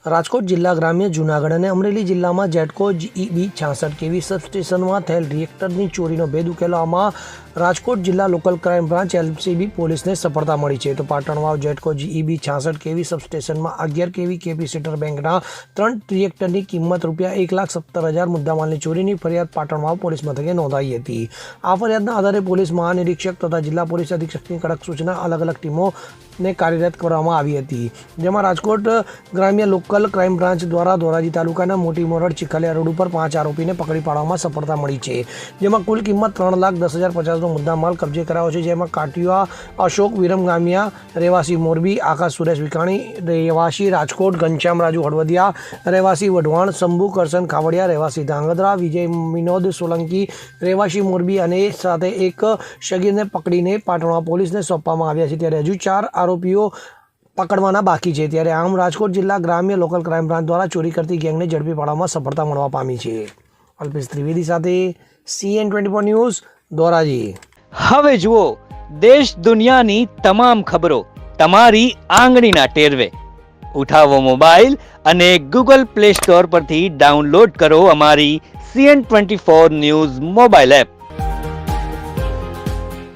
રાજકોટ જિલ્લા ગ્રામ્ય જૂનાગઢ અને અમરેલી જિલ્લામાં જેટકો જીઈબી 66 કેવી સબસ્ટેશનમાં થયેલ રિએક્ટરની ચોરીનો ભેદ ઉકેલવામાં રાજકોટ જિલ્લા લોકલ ક્રાઇમ બ્રાન્ચ એલસીબી પોલીસને સફળતા મળી છે. તો પાટણવાવ જેટકો જીઈબી 66 કેવી સબસ્ટેશનમાં 11 કેવી કેપેસિટર બેંકના 3 રિએક્ટરની કિંમત ₹1,17,000 મુદ્દામાલની ચોરીની ફરિયાદ પાટણવાવ પોલીસ મથકે નોંધાઈ હતી. આ ફરિયાદના આધારે પોલીસ મહાનિરીક્ષક તથા જિલ્લા પોલીસ અધિક્ષકની કડક સૂચના અલગ અલગ ટીમોને કાર્યરત કરવામાં આવી હતી. જેમાં રાજકોટ ગ્રામ્ય લોકલ ક્રાઇમ બ્રાન્ચ દ્વારા ધોરાજી તાલુકાના મોટી મોરડ ચીખલિયા રોડ ઉપર 5 આરોપીને પકડી પાડવામાં સફળતા મળી છે. જેમાં કુલ કિંમત ₹3,10,050નો મુદ્દામાલ કબજે કરાયો છે. જેમાં કાટિયા અશોક વિરમગામિયા રહેવાસી મોરબી, આકાશ સુરેશ વિકાણી રહેવાસી રાજકોટ, ઘનશ્યામ રાજુ હળવદિયા રહેવાસી વઢવાણ, શંભુ કરશન ખાવડિયા રહેવાસી ધાંગધ્રા, વિજય મિનોદ સોલંકી રહેવાસી મોરબી અને સાથે એક શગીરને પકડીને પાટણવા પોલીસને સોંપવામાં આવ્યા છે. ત્યારે હજુ 4 આરોપીઓ પકડવાના બાકી છે. ત્યારે આમ રાજકોટ જિલ્લા ગ્રામ્ય લોકલ ક્રાઇમ બ્રાન્ચ દ્વારા ચોરી કરતી ગેંગને ઝડપી પાડવામાં સફળતા મળવા પામી છે. અલ્પેશ ત્રિવેદી સાથે CN24 ન્યૂઝ, ધોરાજી. હવે જુઓ દેશ દુનિયાની તમામ ખબરો તમારી આંગળીના ટેરવે. ઉઠાવો મોબાઈલ અને Google Play Store પરથી ડાઉનલોડ કરો અમારી CN24 ન્યૂઝ મોબાઈલ એપ.